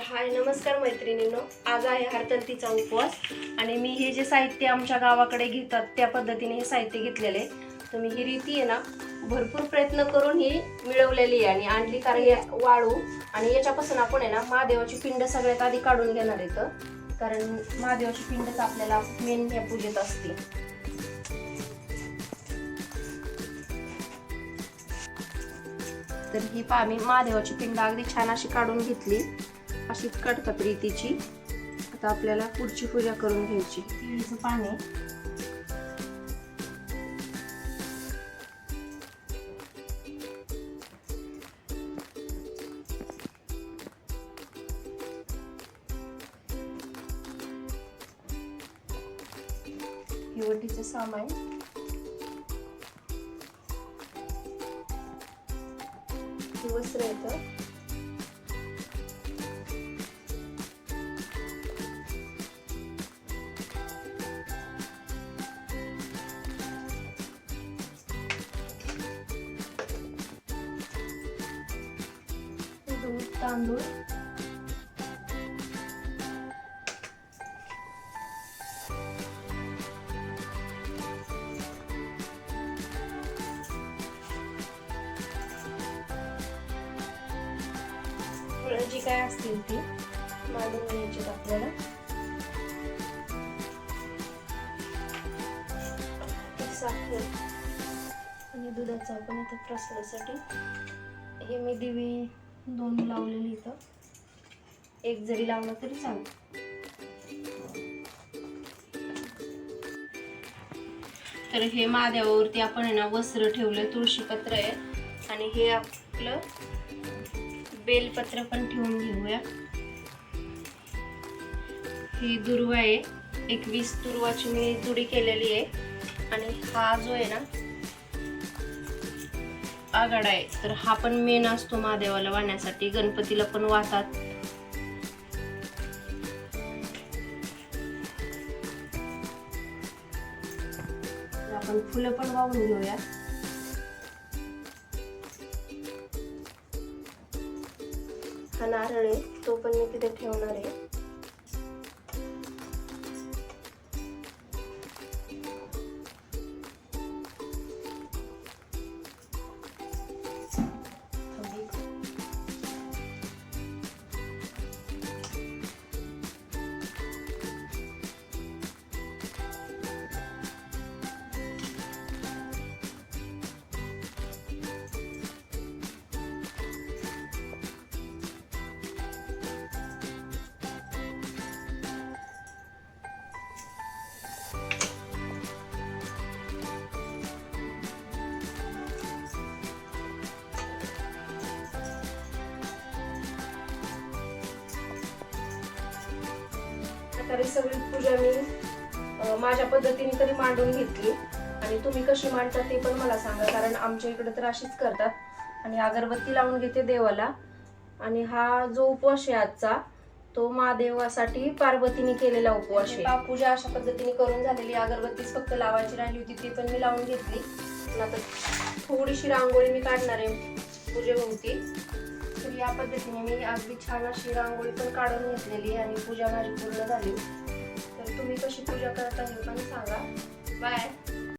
हाय नमस्कार मैत्रिणींनो, आज आहे हरतालिकेचा उपवास आणि मी हे जे साहित्य आमच्या गावाकडे घेतात त्या पद्धतीने हे साहित्य घेतलेले. तर मी ही रीती आहे ना भरपूर प्रयत्न करून ही मिळवलेली आहे आणि आणली, कारण वाळू आणि याच्यापासून आपण आहे ना महादेवाची पिंड सगळ्यात आधी काढून घेणार आहे, कारण महादेवाची पिंडच आपल्याला मेन या पूजेत असते. तर ही पहा, मी महादेवाची पिंड अगदी छान अशी काढून घेतली. अशीच काढतात रीतीची. आता आपल्याला पुढची पूजा करून घ्यायची. तिळीचं पाणी, हिवटीचं सामान, ही वस्त्र येतं, दूध, तांदूळ, जी काय असतील ती मांडून घ्यायची आपल्याला. साखर आणि दुधाचा आपण इथं प्रसादासाठी हे मी दिवे 2 लावलेली, इथं एक जरी लावलं तरी चालतं. तर हे महादेवावरती आपण आहे ना वस्त्र ठेवलं, तुळशीपत्र आहे आणि हे आपलं बेलपत्र पण ठेवून घेऊया. ही दुर्वा आहे, 21 दुर्वाची मी जुडी केलेली आहे आणि हा जो आहे ना आघाडा आहे, तर हा पण मेन असतो महादेवाला वाहण्यासाठी. गणपतीला पण वाहतात. आपण फुलं पण वाहून घेऊया. हा नारळ आहे, तो पण मी तिथे ठेवणार आहे. तर सगळी पूजा मी माझ्या पद्धतीने तरी मांडून घेतली आणि तुम्ही कशी मांडता ते पण मला सांगा, कारण आमच्या इकडे तर अशीच करतात. आणि अगरबत्ती लावून घेते देवाला. आणि हा जो उपवास आहे आजचा, तो महादेवासाठी पार्वतीने केलेला उपवास आहे. पूजा अशा पद्धतीने करून झालेली. अगरबत्तीच फक्त लावायची राहिली होती, ती पण मी लावून घेतली. आता थोडीशी रांगोळी मी काढणार आहे पूजेभोवती. तर या पद्धतीने मी अगदी छान अशी रांगोळी पण काढून घेतलेली आणि पूजा माझी पूर्ण झाली. तर तुम्ही कशी पूजा करता हे पण सांगा. बाय.